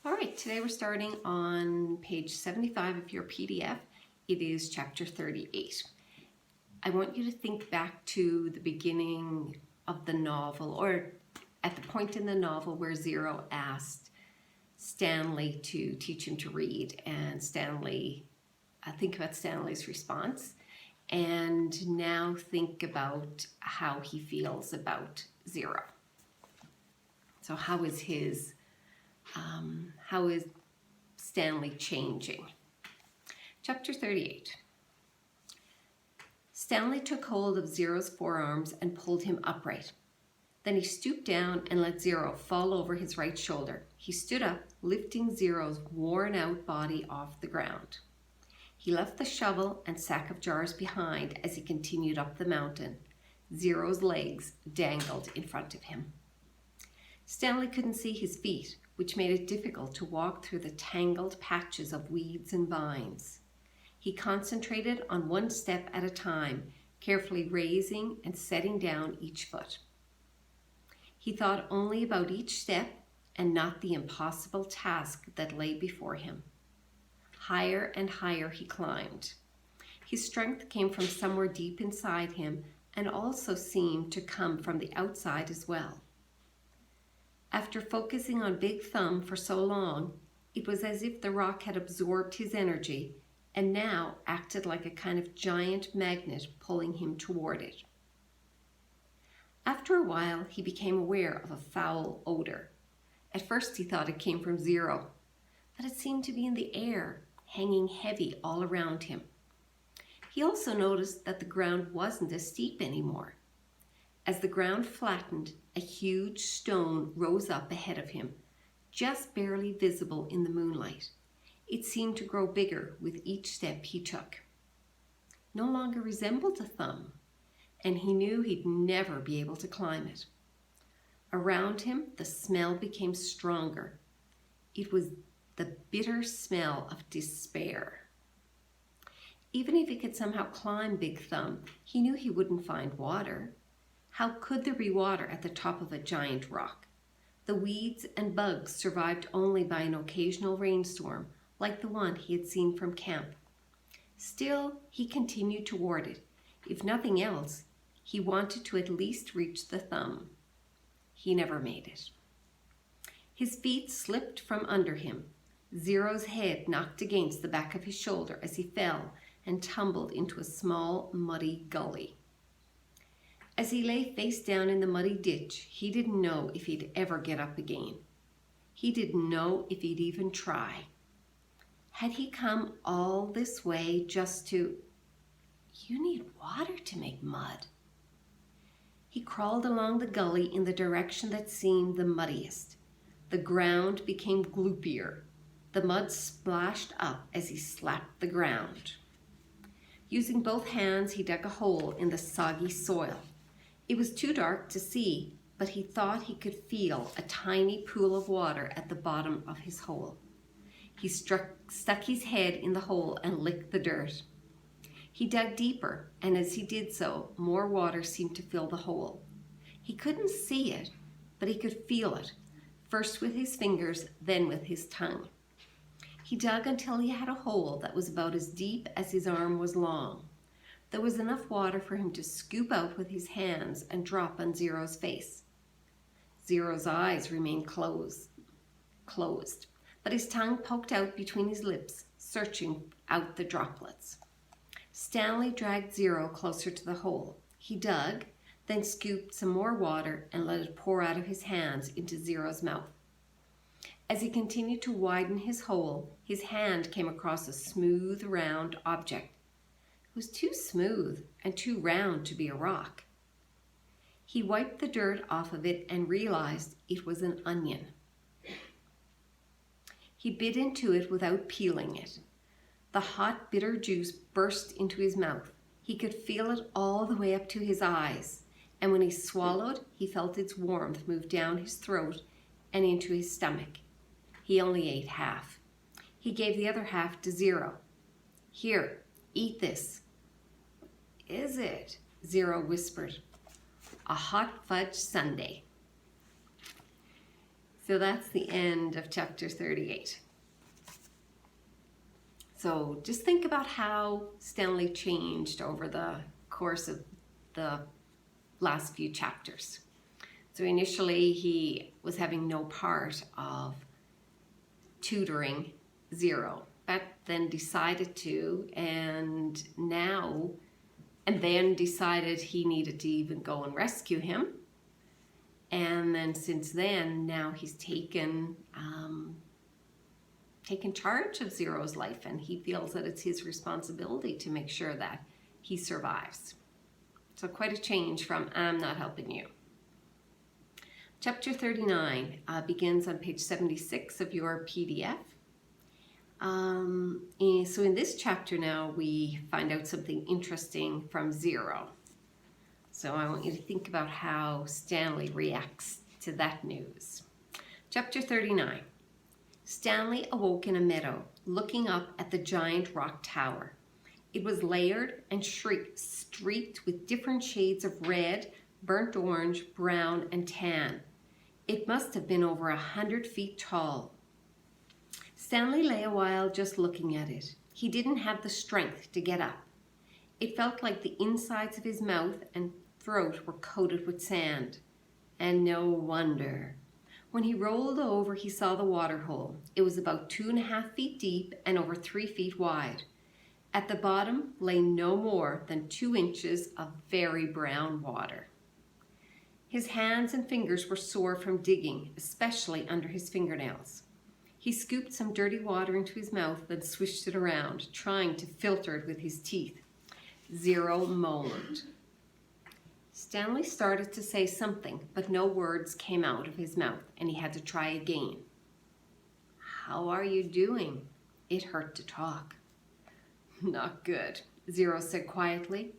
All right, today we're starting on page 75 of your PDF. It is chapter 38. I want you to think back to the beginning of the novel, or at the point in the novel where Zero asked Stanley to teach him to read, and think about Stanley's response, and now think about how he feels about Zero. So how is Stanley changing? Chapter 38. Stanley took hold of Zero's forearms and pulled him upright. Then he stooped down and let Zero fall over his right shoulder. He stood up, lifting Zero's worn-out body off the ground. He left the shovel and sack of jars behind as he continued up the mountain. Zero's legs dangled in front of him. Stanley couldn't see his feet, which made it difficult to walk through the tangled patches of weeds and vines. He concentrated on one step at a time, carefully raising and setting down each foot. He thought only about each step and not the impossible task that lay before him. Higher and higher he climbed. His strength came from somewhere deep inside him and also seemed to come from the outside as well. After focusing on Big Thumb for so long, it was as if the rock had absorbed his energy and now acted like a kind of giant magnet pulling him toward it. After a while, he became aware of a foul odor. At first he thought it came from Zero, but it seemed to be in the air, hanging heavy all around him. He also noticed that the ground wasn't as steep anymore. As the ground flattened, a huge stone rose up ahead of him, just barely visible in the moonlight. It seemed to grow bigger with each step he took. No longer resembled a thumb, and he knew he'd never be able to climb it. Around him, the smell became stronger. It was the bitter smell of despair. Even if he could somehow climb Big Thumb, he knew he wouldn't find water. How could there be water at the top of a giant rock? The weeds and bugs survived only by an occasional rainstorm, like the one he had seen from camp. Still, he continued toward it. If nothing else, he wanted to at least reach the thumb. He never made it. His feet slipped from under him. Zero's head knocked against the back of his shoulder as he fell and tumbled into a small, muddy gully. As he lay face down in the muddy ditch, he didn't know if he'd ever get up again. He didn't know if he'd even try. Had he come all this way just to... You need water to make mud. He crawled along the gully in the direction that seemed the muddiest. The ground became gloopier. The mud splashed up as he slapped the ground. Using both hands, he dug a hole in the soggy soil. It was too dark to see, but he thought he could feel a tiny pool of water at the bottom of his hole. He stuck his head in the hole and licked the dirt. He dug deeper, and as he did so, more water seemed to fill the hole. He couldn't see it, but he could feel it, first with his fingers, then with his tongue. He dug until he had a hole that was about as deep as his arm was long. There was enough water for him to scoop out with his hands and drop on Zero's face. Zero's eyes remained closed, but his tongue poked out between his lips, searching out the droplets. Stanley dragged Zero closer to the hole. He dug, then scooped some more water and let it pour out of his hands into Zero's mouth. As he continued to widen his hole, his hand came across a smooth, round object. It was too smooth and too round to be a rock. He wiped the dirt off of it and realized it was an onion. He bit into it without peeling it. The hot, bitter juice burst into his mouth. He could feel it all the way up to his eyes, and when he swallowed, he felt its warmth move down his throat and into his stomach. He only ate half. He gave the other half to Zero. Here, eat this. Is it? Zero whispered. A hot fudge sundae. So that's the end of chapter 38. So just think about how Stanley changed over the course of the last few chapters. So initially he was having no part of tutoring Zero, but then decided to, and then decided he needed to even go and rescue him. And then since then, now he's taken charge of Zero's life, and he feels that it's his responsibility to make sure that he survives. So quite a change from I'm not helping you. Chapter 39 begins on page 76 of your PDF. So in this chapter now, we find out something interesting from Zero. So I want you to think about how Stanley reacts to that news. Chapter 39. Stanley awoke in a meadow, looking up at the giant rock tower. It was layered and streaked with different shades of red, burnt orange, brown, and tan. It must have been over 100 feet tall. Stanley lay a while just looking at it. He didn't have the strength to get up. It felt like the insides of his mouth and throat were coated with sand. And no wonder. When he rolled over, he saw the water hole. It was about 2.5 feet deep and over 3 feet wide. At the bottom lay no more than 2 inches of very brown water. His hands and fingers were sore from digging, especially under his fingernails. He scooped some dirty water into his mouth and swished it around, trying to filter it with his teeth. Zero moaned. Stanley started to say something, but no words came out of his mouth, and he had to try again. How are you doing? It hurt to talk. Not good, Zero said quietly.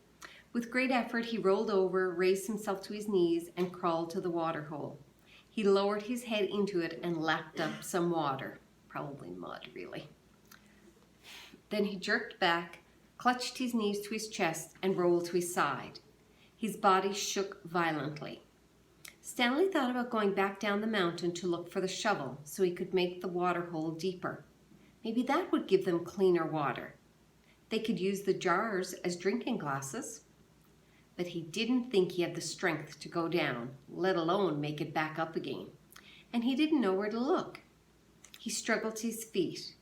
With great effort, he rolled over, raised himself to his knees, and crawled to the water hole. He lowered his head into it and lapped up some water. Probably mud, really. Then he jerked back, clutched his knees to his chest, and rolled to his side. His body shook violently. Stanley thought about going back down the mountain to look for the shovel so he could make the water hole deeper. Maybe that would give them cleaner water. They could use the jars as drinking glasses. But he didn't think he had the strength to go down, let alone make it back up again. And he didn't know where to look. He struggled to his feet.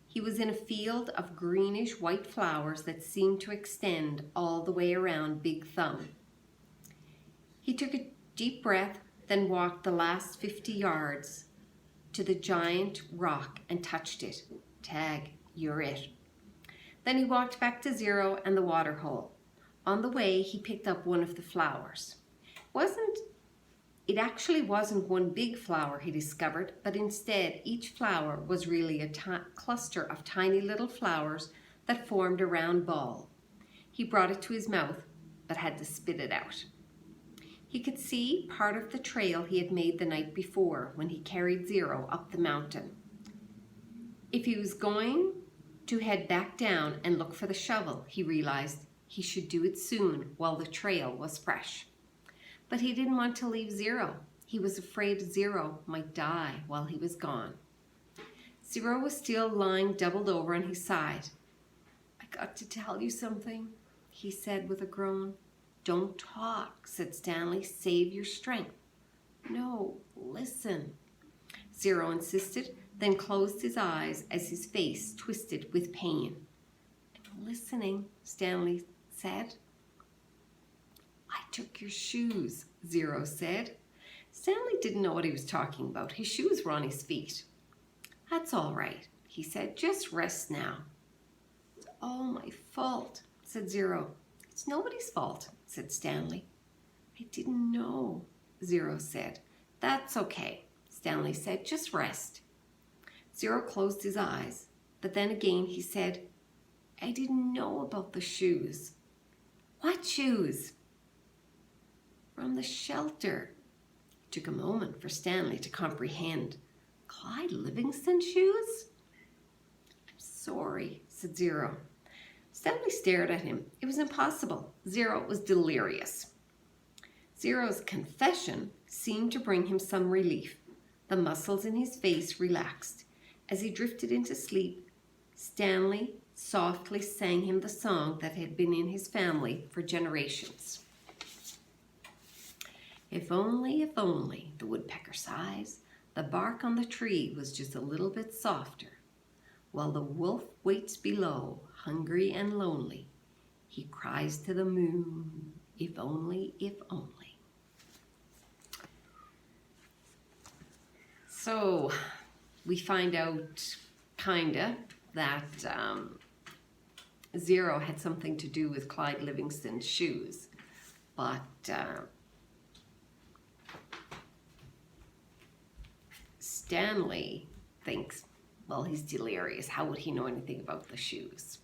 He was in a field of greenish white flowers that seemed to extend all the way around Big Thumb. He took a deep breath, then walked the last 50 yards to the giant rock and touched it. Tag, you're it. Then he walked back to Zero and the water hole. On the way, he picked up one of the flowers. It actually wasn't one big flower, he discovered, but instead each flower was really a cluster of tiny little flowers that formed a round ball. He brought it to his mouth, but had to spit it out. He could see part of the trail he had made the night before when he carried Zero up the mountain. If he was going to head back down and look for the shovel, he realized he should do it soon while the trail was fresh. But he didn't want to leave Zero. He was afraid Zero might die while he was gone. Zero was still lying doubled over on his side. I got to tell you something, he said with a groan. Don't talk, said Stanley. Save your strength. No, listen, Zero insisted, then closed his eyes as his face twisted with pain. I'm listening, Stanley said. I took your shoes, Zero said. Stanley didn't know what he was talking about. His shoes were on his feet. That's all right, he said. Just rest now. It's all my fault, said Zero. It's nobody's fault, said Stanley. I didn't know, Zero said. That's okay, Stanley said. Just rest. Zero closed his eyes, but then again he said, I didn't know about the shoes. What shoes? From the shelter. It took a moment for Stanley to comprehend. Clyde Livingston's shoes? I'm sorry, said Zero. Stanley stared at him. It was impossible. Zero was delirious. Zero's confession seemed to bring him some relief. The muscles in his face relaxed. As he drifted into sleep, Stanley softly sang him the song that had been in his family for generations. If only, the woodpecker sighs, the bark on the tree was just a little bit softer. While the wolf waits below, hungry and lonely, he cries to the moon, if only, if only. So we find out, kinda, that Zero had something to do with Clyde Livingston's shoes. But Stanley thinks, well, he's delirious. How would he know anything about the shoes?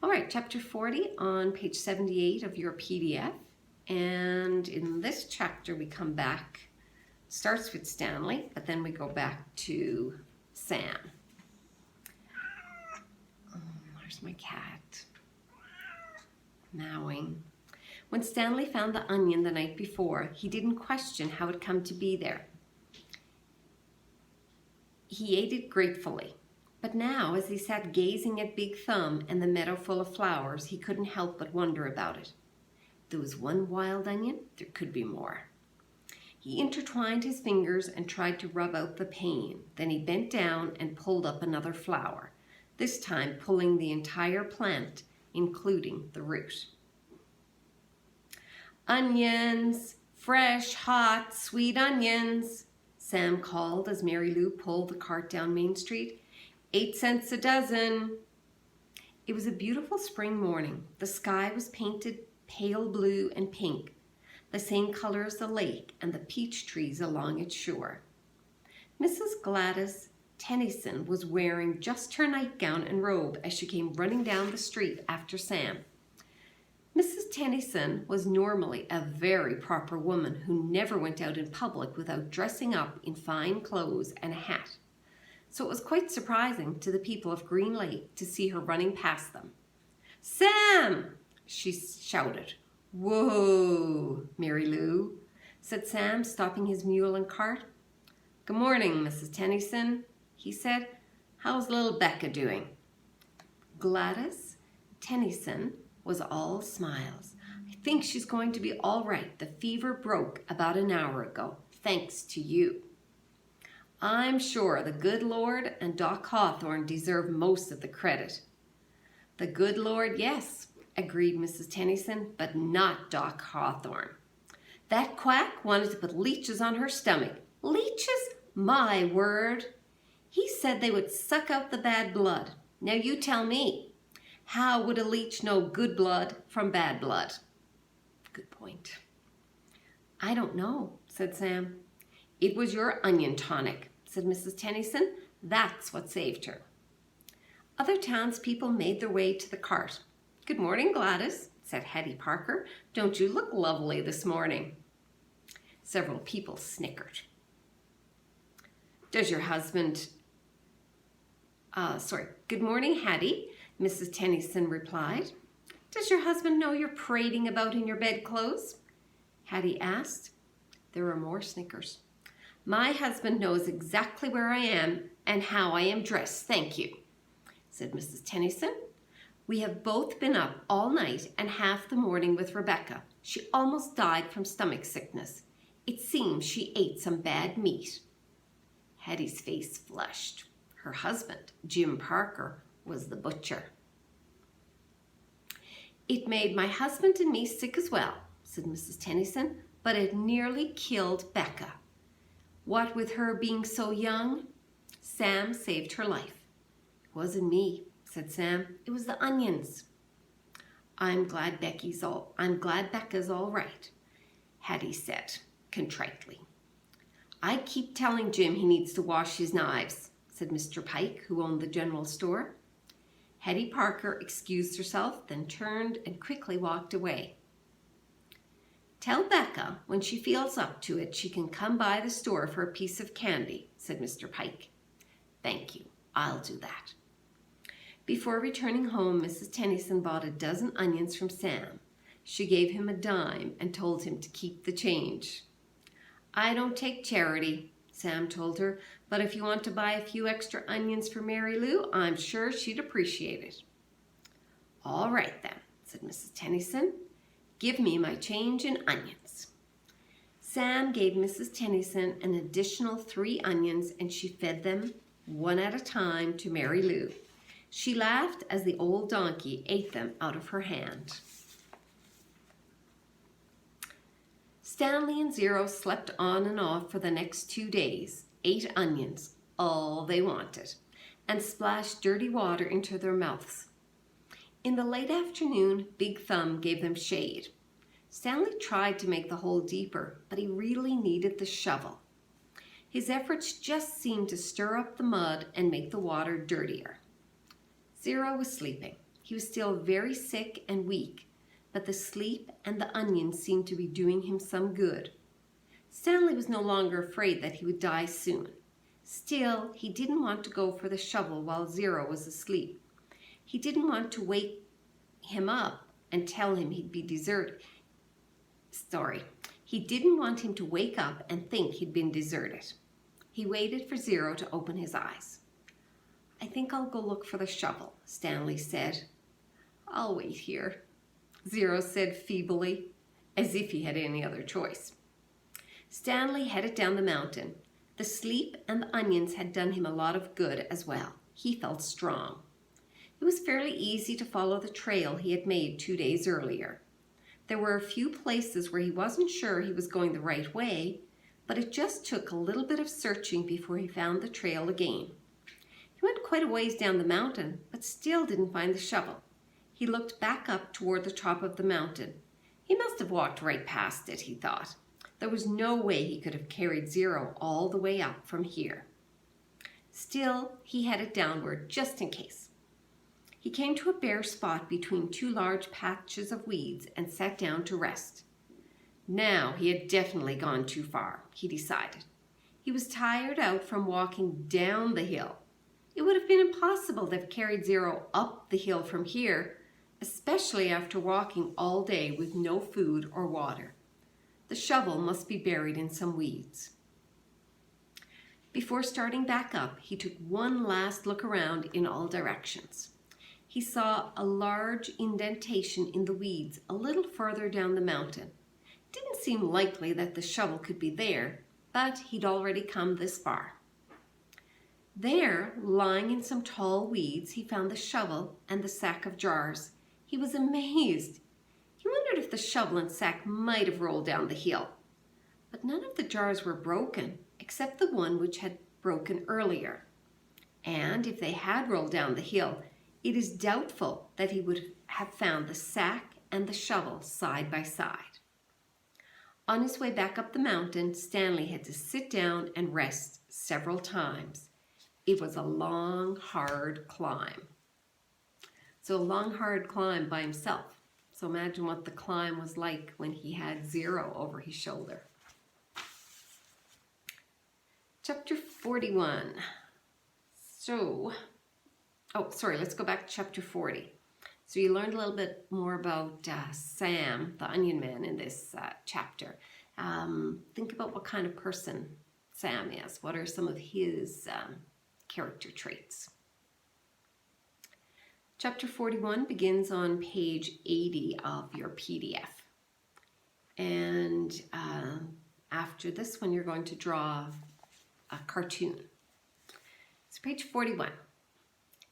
All right, chapter 40 on page 78 of your PDF. And in this chapter, we come back, starts with Stanley, but then we go back to Sam. Oh, there's my cat. Mowing. When Stanley found the onion the night before, he didn't question how it come to be there. He ate it gratefully. But now, as he sat gazing at Big Thumb and the meadow full of flowers, he couldn't help but wonder about it. If there was one wild onion, there could be more. He intertwined his fingers and tried to rub out the pain. Then he bent down and pulled up another flower, this time pulling the entire plant, including the root. Onions! Fresh, hot, sweet onions! Sam called as Mary Lou pulled the cart down Main Street. 8 cents a dozen. It was a beautiful spring morning. The sky was painted pale blue and pink, the same color as the lake and the peach trees along its shore. Mrs. Gladys Tennyson was wearing just her nightgown and robe as she came running down the street after Sam. Mrs. Tennyson was normally a very proper woman who never went out in public without dressing up in fine clothes and a hat. So it was quite surprising to the people of Green Lake to see her running past them. "Sam!" she shouted. "Whoa, Mary Lou," said Sam, stopping his mule and cart. "Good morning, Mrs. Tennyson," he said. "How's little Becca doing?" Gladys Tennyson was all smiles. "I think she's going to be all right. The fever broke about an hour ago, thanks to you." "I'm sure the good Lord and Doc Hawthorne deserve most of the credit." "The good Lord, yes," agreed Mrs. Tennyson, "but not Doc Hawthorne. That quack wanted to put leeches on her stomach." "Leeches? My word! He said they would suck out the bad blood. Now you tell me, how would a leech know good blood from bad blood?" "Good point." "I don't know," said Sam. "It was your onion tonic," said Mrs. Tennyson. "That's what saved her." Other townspeople made their way to the cart. "Good morning, Gladys," said Hetty Parker. "Don't you look lovely this morning?" Several people snickered. "Does your husband..." "Good morning, Hattie," Mrs. Tennyson replied. "Does your husband know you're parading about in your bedclothes?" Hattie asked. There were more snickers. "My husband knows exactly where I am and how I am dressed, thank you," said Mrs. Tennyson. "We have both been up all night and half the morning with Rebecca. She almost died from stomach sickness. It seems she ate some bad meat." Hattie's face flushed. Her husband, Jim Parker, was the butcher. "It made my husband and me sick as well," said Mrs. Tennyson, "but it nearly killed Becca. What with her being so young, Sam saved her life." "It wasn't me," said Sam. "It was the onions." I'm glad Becca's all right," Hattie said contritely. "I keep telling Jim he needs to wash his knives," said Mr. Pike, who owned the general store. Hetty Parker excused herself, then turned and quickly walked away. "Tell Becca when she feels up to it she can come by the store for a piece of candy," said Mr. Pike. "Thank you, I'll do that." Before returning home, Mrs. Tennyson bought a dozen onions from Sam. She gave him a dime and told him to keep the change. "I don't take charity," Sam told her, but if you want to buy a few extra onions for Mary Lou, I'm sure she'd appreciate it. All right then, said Mrs. Tennyson. Give me my change in onions. Sam gave Mrs. Tennyson an additional 3 onions, and she fed them one at a time to Mary Lou. She laughed as the old donkey ate them out of her hand. Stanley and Zero slept on and off for the next 2 days, ate onions, all they wanted, and splashed dirty water into their mouths. In the late afternoon, Big Thumb gave them shade. Stanley tried to make the hole deeper, but he really needed the shovel. His efforts just seemed to stir up the mud and make the water dirtier. Zero was sleeping. He was still very sick and weak, but the sleep and the onions seemed to be doing him some good. Stanley was no longer afraid that he would die soon. Still, he didn't want to go for the shovel while Zero was asleep. He didn't want to wake him up and tell him he'd be deserted. He didn't want him to wake up and think he'd been deserted. He waited for Zero to open his eyes. I think I'll go look for the shovel, Stanley said. I'll wait here, Zero said feebly, as if he had any other choice. Stanley headed down the mountain. The sleep and the onions had done him a lot of good as well. He felt strong. It was fairly easy to follow the trail he had made 2 days earlier. There were a few places where he wasn't sure he was going the right way, but it just took a little bit of searching before he found the trail again. He went quite a ways down the mountain, but still didn't find the shovel. He looked back up toward the top of the mountain. He must have walked right past it, he thought. There was no way he could have carried Zero all the way up from here. Still, he headed downward just in case. He came to a bare spot between 2 large patches of weeds and sat down to rest. Now he had definitely gone too far, he decided. He was tired out from walking down the hill. It would have been impossible to have carried Zero up the hill from here, especially after walking all day with no food or water. The shovel must be buried in some weeds. Before starting back up, he took one last look around in all directions. He saw a large indentation in the weeds a little further down the mountain. It didn't seem likely that the shovel could be there, but he'd already come this far. There, lying in some tall weeds, he found the shovel and the sack of jars. He was amazed. He wondered if the shovel and sack might have rolled down the hill. But none of the jars were broken, except the one which had broken earlier. And if they had rolled down the hill, it is doubtful that he would have found the sack and the shovel side by side. On his way back up the mountain, Stanley had to sit down and rest several times. It was a long, hard climb. So a long, hard climb by himself. So imagine what the climb was like when he had Zero over his shoulder. Chapter 41. Let's go back to chapter 40. So you learned a little bit more about Sam, the Onion Man, in this chapter. Think about what kind of person Sam is. What are some of his character traits? Chapter 41 begins on page 80 of your PDF. And after this one, you're going to draw a cartoon. So page 41.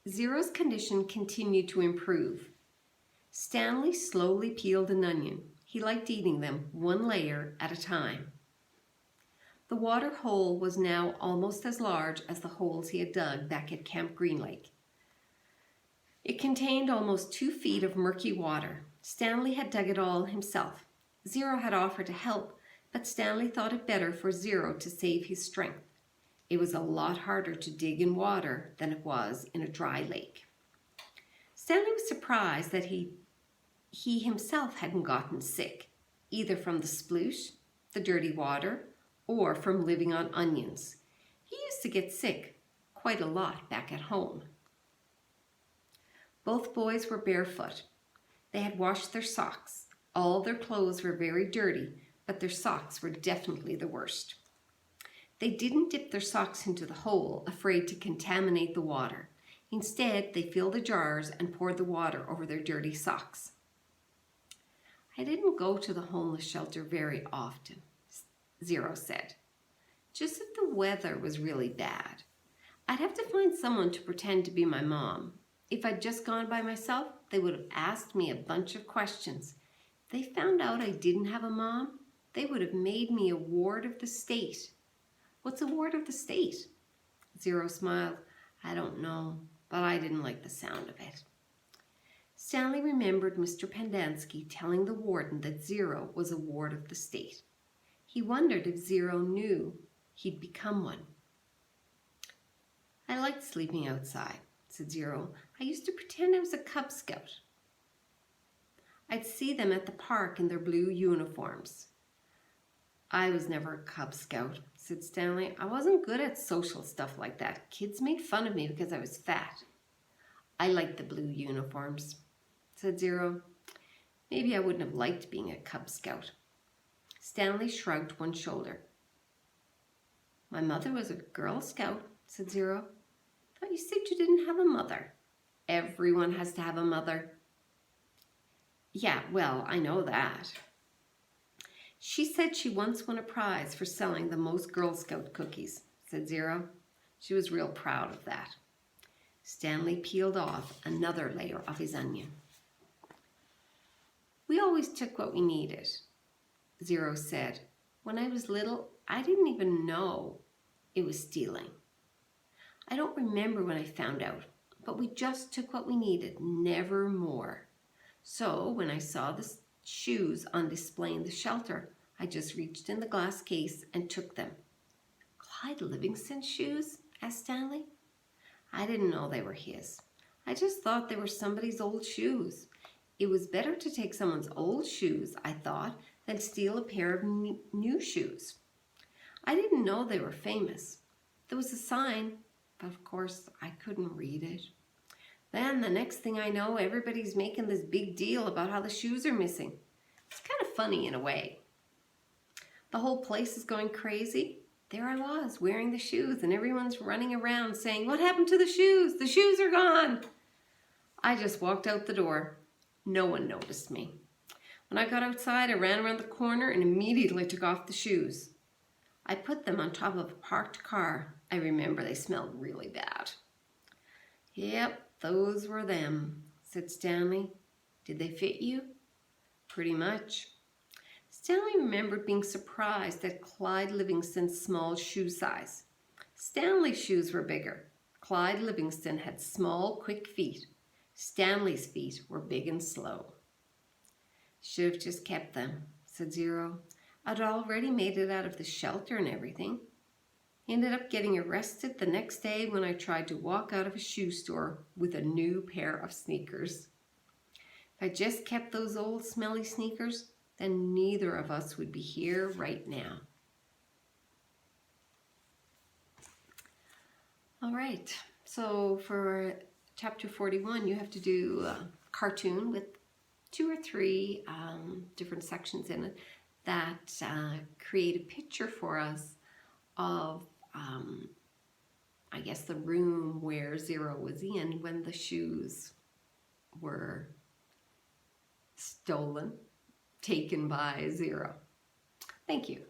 Zero's condition continued to improve. Stanley slowly peeled an onion. He liked eating them one layer at a time. The water hole was now almost as large as the holes he had dug back at Camp Green Lake. It contained almost 2 feet of murky water. Stanley had dug it all himself. Zero had offered to help, but Stanley thought it better for Zero to save his strength. It was a lot harder to dig in water than it was in a dry lake. Stanley was surprised that he himself hadn't gotten sick, either from the sploosh, the dirty water, or from living on onions. He used to get sick quite a lot back at home. Both boys were barefoot. They had washed their socks. All their clothes were very dirty, but their socks were definitely the worst. They didn't dip their socks into the hole, afraid to contaminate the water. Instead, they filled the jars and poured the water over their dirty socks. I didn't go to the homeless shelter very often, Zero said. Just if the weather was really bad. I'd have to find someone to pretend to be my mom. If I'd just gone by myself, they would have asked me a bunch of questions. If they found out I didn't have a mom, they would have made me a ward of the state. What's a ward of the state? Zero smiled. I don't know, but I didn't like the sound of it. Stanley remembered Mr. Pendanski telling the warden that Zero was a ward of the state. He wondered if Zero knew he'd become one. I liked sleeping outside, said Zero. I used to pretend I was a Cub Scout. I'd see them at the park in their blue uniforms. I was never a Cub Scout, said Stanley. I wasn't good at social stuff like that. Kids made fun of me because I was fat. I liked the blue uniforms, said Zero. Maybe I wouldn't have liked being a Cub Scout. Stanley shrugged one shoulder. My mother was a Girl Scout, said Zero. I thought you said you didn't have a mother. Everyone has to have a mother. Yeah, well, I know that. She said she once won a prize for selling the most Girl Scout cookies, said Zero. She was real proud of that. Stanley peeled off another layer of his onion. We always took what we needed, Zero said. When I was little, I didn't even know it was stealing. I don't remember when I found out, but we just took what we needed, never more. So when I saw the shoes on display in the shelter, I just reached in the glass case and took them. Clyde Livingston's shoes? Asked Stanley. I didn't know they were his. I just thought they were somebody's old shoes. It was better to take someone's old shoes, I thought, than steal a pair of new shoes. I didn't know they were famous. There was a sign, but of course I couldn't read it. Then the next thing I know, everybody's making this big deal about how the shoes are missing. It's kind of funny in a way. The whole place is going crazy. There I was, wearing the shoes, and everyone's running around saying, "What happened to the shoes? The shoes are gone." I just walked out the door. No one noticed me. When I got outside, I ran around the corner and immediately took off the shoes. I put them on top of a parked car. I remember they smelled really bad. Yep, those were them, said Stanley. Did they fit you? Pretty much. Stanley remembered being surprised at Clyde Livingston's small shoe size. Stanley's shoes were bigger. Clyde Livingston had small, quick feet. Stanley's feet were big and slow. Should have just kept them, said Zero. I'd already made it out of the shelter and everything. He ended up getting arrested the next day when I tried to walk out of a shoe store with a new pair of sneakers. If I just kept those old smelly sneakers, then neither of us would be here right now. All right, so for chapter 41, you have to do a cartoon with 2 or 3 different sections in it that create a picture for us of, I guess, the room where Zero was in when the shoes were stolen, taken by Zero. Thank you.